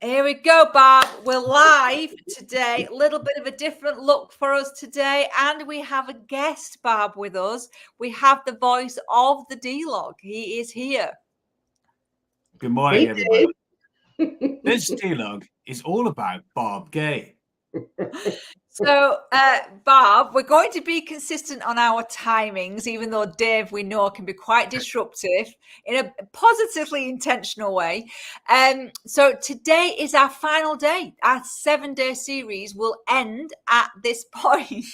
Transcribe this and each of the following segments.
Here we go, Barb. We're live today. A little bit of a different look for us today. And we have a guest, Barb, with us. We have the voice of the D-Log. He is here. Good morning, everybody. This D-Log is all about Barb Gay. So, Barb, we're going to be consistent on our timings, even though Dave, we know, can be quite disruptive in a positively intentional way. So today is our final day. Our 7-day series will end at this point.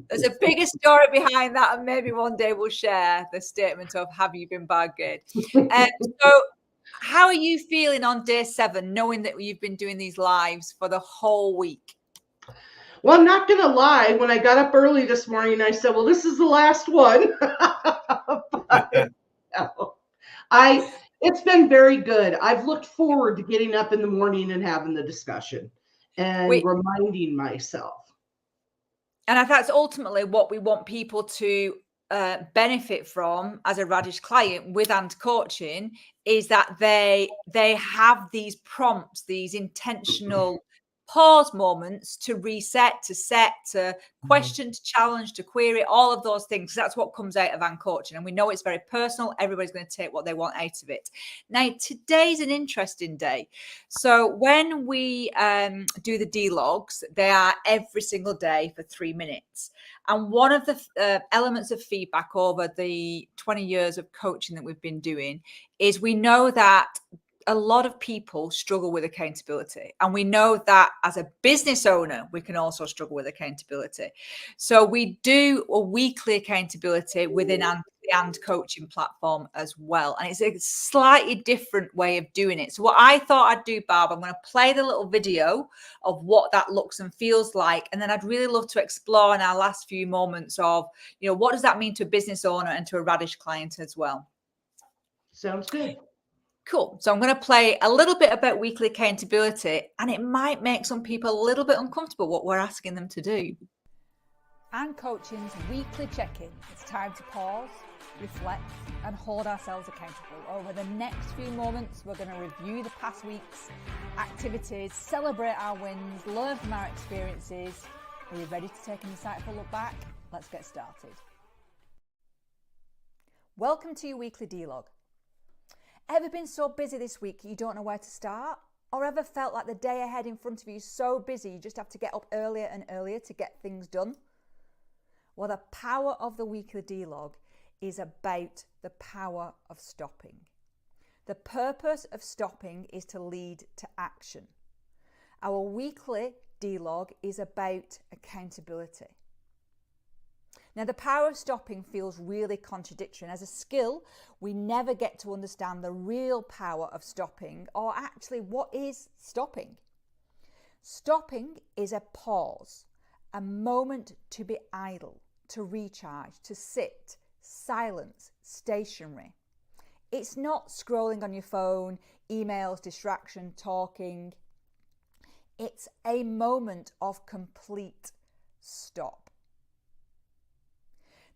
There's a bigger story behind that, and maybe one day we'll share the statement of, have you been Barb Gay? So how are you feeling on day 7, knowing that you've been doing these lives for the whole week? Well, I'm not going to lie. When I got up early this morning, I said, well, this is the last one. But, it's been very good. I've looked forward to getting up in the morning and having the discussion and reminding myself. And that's ultimately what we want people to benefit from as a Radish client with and coaching, is that they have these prompts, these intentional pause moments to reset, to set, to question, to challenge, to query, all of those things. That's what comes out of and coaching. And we know it's very personal. Everybody's going to take what they want out of it. Now, today's an interesting day. So when we do the D-Logs, they are every single day for 3 minutes. And one of the elements of feedback over the 20 years of coaching that we've been doing is we know that a lot of people struggle with accountability. And we know that as a business owner, we can also struggle with accountability. So we do a weekly accountability within the And Coaching platform as well. And it's a slightly different way of doing it. So what I thought I'd do, Barb, I'm going to play the little video of what that looks and feels like. And then I'd really love to explore in our last few moments of, what does that mean to a business owner and to a Radish client as well? Sounds good. Cool. So I'm going to play a little bit about weekly accountability, and it might make some people a little bit uncomfortable what we're asking them to do. And Coaching's weekly check-in. It's time to pause, reflect, and hold ourselves accountable. Over the next few moments, we're going to review the past week's activities, celebrate our wins, learn from our experiences. Are you ready to take an insightful look back? Let's get started. Welcome to your weekly D-Log. Ever been so busy this week you don't know where to start? Or ever felt like the day ahead in front of you is so busy you just have to get up earlier and earlier to get things done? Well, the power of the weekly D-Log is about the power of stopping. The purpose of stopping is to lead to action. Our weekly D-Log is about accountability. Now, the power of stopping feels really contradictory. And as a skill, we never get to understand the real power of stopping, or actually what is stopping. Stopping is a pause, a moment to be idle, to recharge, to sit, silence, stationary. It's not scrolling on your phone, emails, distraction, talking. It's a moment of complete stop.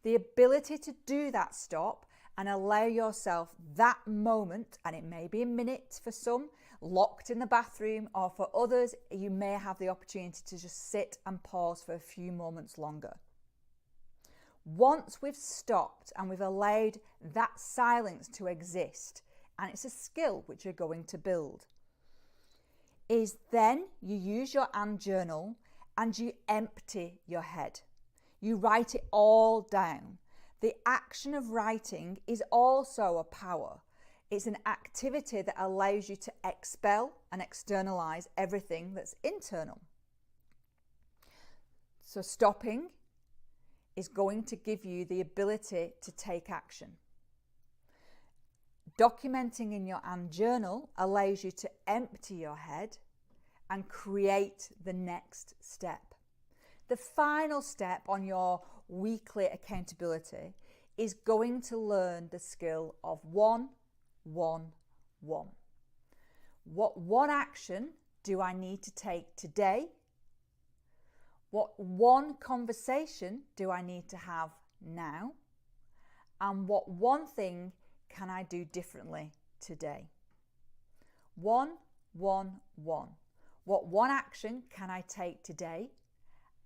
The ability to do that stop and allow yourself that moment, and it may be a minute for some, locked in the bathroom, or for others, you may have the opportunity to just sit and pause for a few moments longer. Once we've stopped and we've allowed that silence to exist, and it's a skill which you're going to build, is then you use your and journal and you empty your head. You write it all down. The action of writing is also a power. It's an activity that allows you to expel and externalize everything that's internal. So stopping is going to give you the ability to take action. Documenting in your and journal allows you to empty your head and create the next step. The final step on your weekly accountability is going to learn the skill of 1, 1, 1. What one action do I need to take today? What one conversation do I need to have now? And what one thing can I do differently today? 1, 1, 1. What one action can I take today?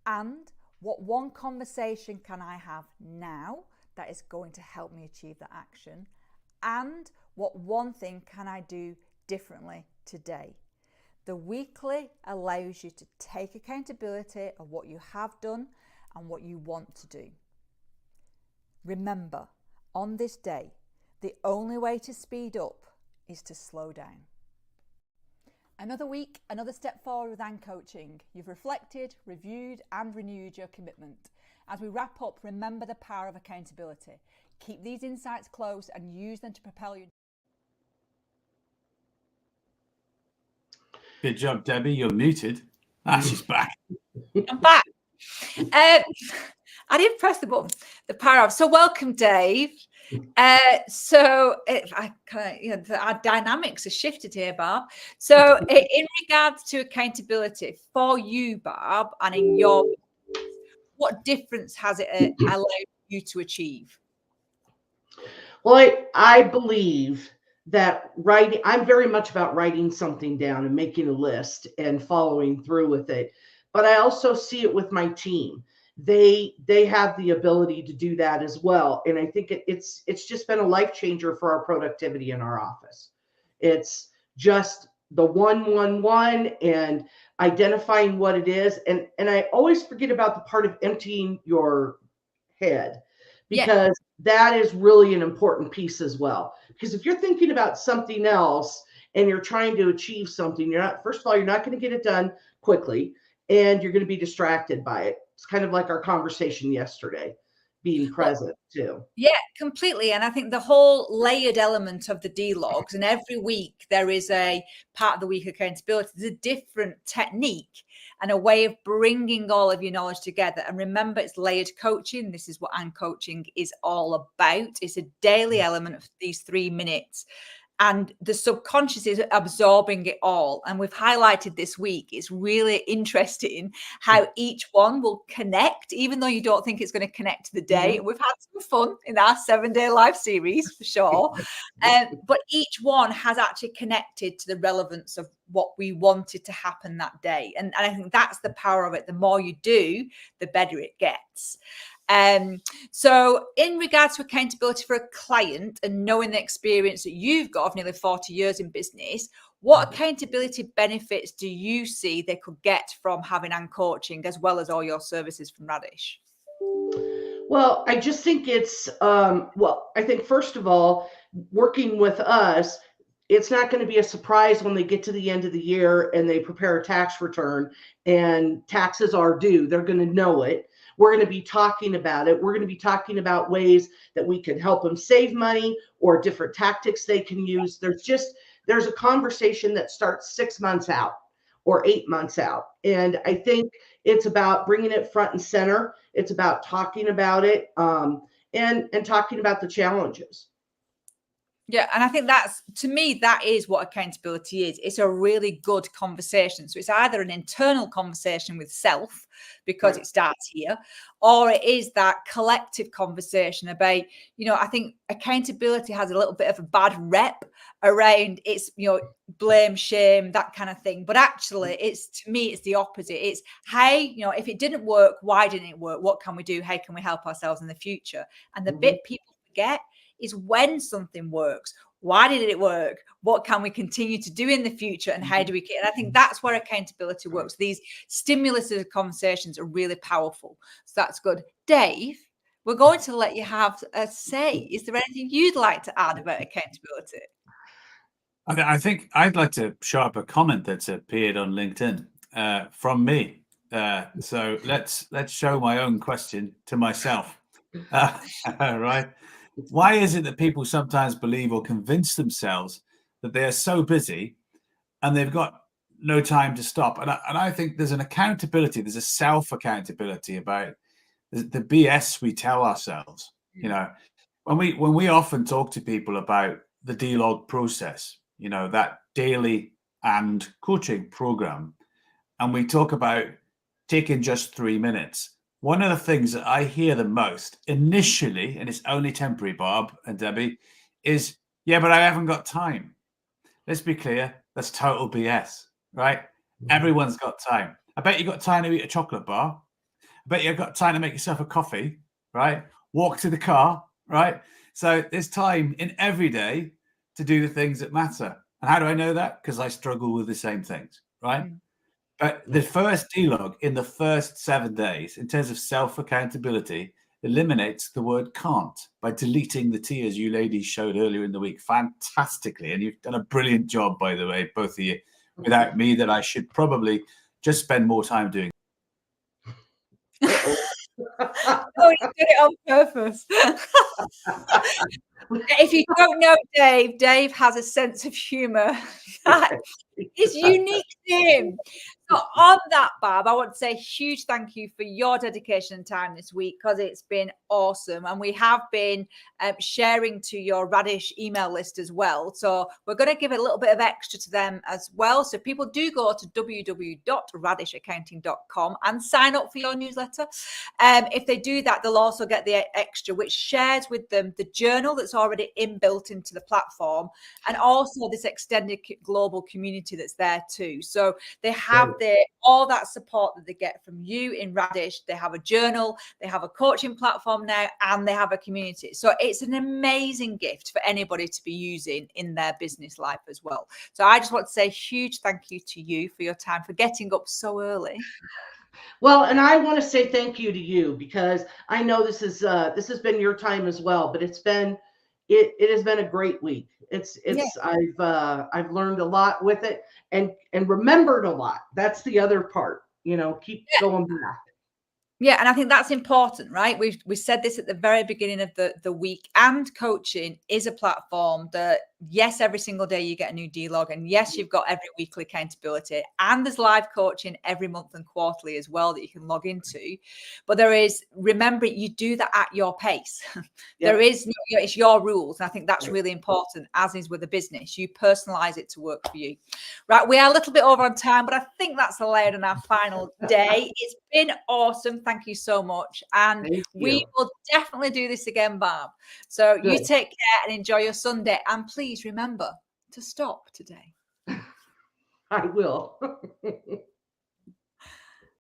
And what one conversation can I have now that is going to help me achieve that action? And what one thing can I do differently today? The weekly allows you to take accountability of what you have done and what you want to do. Remember, on this day, the only way to speed up is to slow down. Another week, another step forward with Ann Coaching. You've reflected, reviewed and renewed your commitment. As we wrap up, remember the power of accountability. Keep these insights close and use them to propel you. Good job, Debbie. You're muted. She's back. I'm back. I didn't press the button. The power of. So welcome, Dave. So our dynamics have shifted here, Barb. So in regards to accountability for you, Barb, and in your, what difference has it allowed you to achieve? Well, I believe that writing, I'm very much about writing something down and making a list and following through with it. But I also see it with my team. They have the ability to do that as well. And I think it's just been a life changer for our productivity in our office. It's just the 1-1-1 and identifying what it is. And I always forget about the part of emptying your head, because that is really an important piece as well. Because if you're thinking about something else and you're trying to achieve something, first of all, you're not going to get it done quickly, and you're going to be distracted by it. It's kind of like our conversation yesterday, being present too. Yeah, completely. And I think the whole layered element of the D-logs, and every week there is a part of the week accountability, there's a different technique and a way of bringing all of your knowledge together. And remember, it's layered coaching. This is what Ann Coaching is all about. It's a daily element of these 3 minutes. And the subconscious is absorbing it all. And we've highlighted this week, it's really interesting how each one will connect, even though you don't think it's going to connect to the day. We've had some fun in our 7-day live series for sure. But each one has actually connected to the relevance of what we wanted to happen that day. And I think that's the power of it. The more you do, the better it gets. So in regards to accountability for a client and knowing the experience that you've got of nearly 40 years in business, what accountability benefits do you see they could get from having Ann Coaching as well as all your services from Radish? Well, I just think it's, I think first of all, working with us, it's not going to be a surprise when they get to the end of the year and they prepare a tax return and taxes are due. They're going to know it. We're going to be talking about it. We're going to be talking about ways that we can help them save money or different tactics they can use. There's a conversation that starts 6 months out or 8 months out. And I think it's about bringing it front and center. It's about talking about it and talking about the challenges. Yeah, and I think that's, to me, that is what accountability is. It's a really good conversation. So it's either an internal conversation with self, because it starts here, or it is that collective conversation about, I think accountability has a little bit of a bad rep around it's, blame, shame, that kind of thing. But actually, to me, it's the opposite. It's, hey, if it didn't work, why didn't it work? What can we do? How can we help ourselves in the future? And the bit people forget is when something works, why did it work? What can we continue to do in the future? And how do we? And I think that's where accountability works. These stimulative conversations are really powerful. So that's good. Dave, we're going to let you have a say. Is there anything you'd like to add about accountability? I think I'd like to show up a comment that's appeared on LinkedIn from me. So let's show my own question to myself. Right. Why is it that people sometimes believe or convince themselves that they are so busy and they've got no time to stop? And I think there's an accountability, there's a self-accountability about the BS we tell ourselves. When we often talk to people about the D-log process, that daily and coaching program, and we talk about taking just 3 minutes. One of the things that I hear the most initially, and it's only temporary, Barb and Debbie, is, yeah, but I haven't got time. let's be clear, that's total BS, right? Everyone's got time. I bet you got time to eat a chocolate bar. I bet you've got time to make yourself a coffee, right? Walk to the car, right? So there's time in every day to do the things that matter. And how do I know that? Because I struggle with the same things, right? But the first D-log in the first 7 days, in terms of self-accountability, eliminates the word can't by deleting the T, as you ladies showed earlier in the week fantastically. And you've done a brilliant job, by the way, both of you, without me, that I should probably just spend more time doing. Oh, you did it on purpose. If you don't know Dave, Dave has a sense of humor that is unique to him. So on that, Barb, I want to say a huge thank you for your dedication and time this week, because it's been awesome. And we have been sharing to your Radish email list as well. So we're going to give a little bit of extra to them as well. So people do go to www.radishaccounting.com and sign up for your newsletter. If they do that, they'll also get the extra, which shares with them the journal that's already inbuilt into the platform, and also this extended global community that's there too. So they have all that support that they get from you in Radish. They have a journal, they have a coaching platform now, and they have a community. So it's an amazing gift for anybody to be using in their business life as well. So I just want to say a huge thank you to you for your time, for getting up so early. Well, and I want to say thank you to you, because I know this has been your time as well, but it has been a great week. I've learned a lot with it, and remembered a lot. That's the other part, keep going back. Yeah, and I think that's important, right? We said this at the very beginning of the week, and coaching is a platform that, yes, every single day you get a new D-log, and yes, you've got every weekly accountability, and there's live coaching every month and quarterly as well that you can log into. But remember, you do that at your pace. There is it's your rules. And I think that's really important, as is with a business. You personalize it to work for you. Right, we are a little bit over on time, but I think that's allowed on our final day. It's been awesome. Thank you so much. And we will definitely do this again, Barb. So you take care and enjoy your Sunday. And please remember to stop today. I will.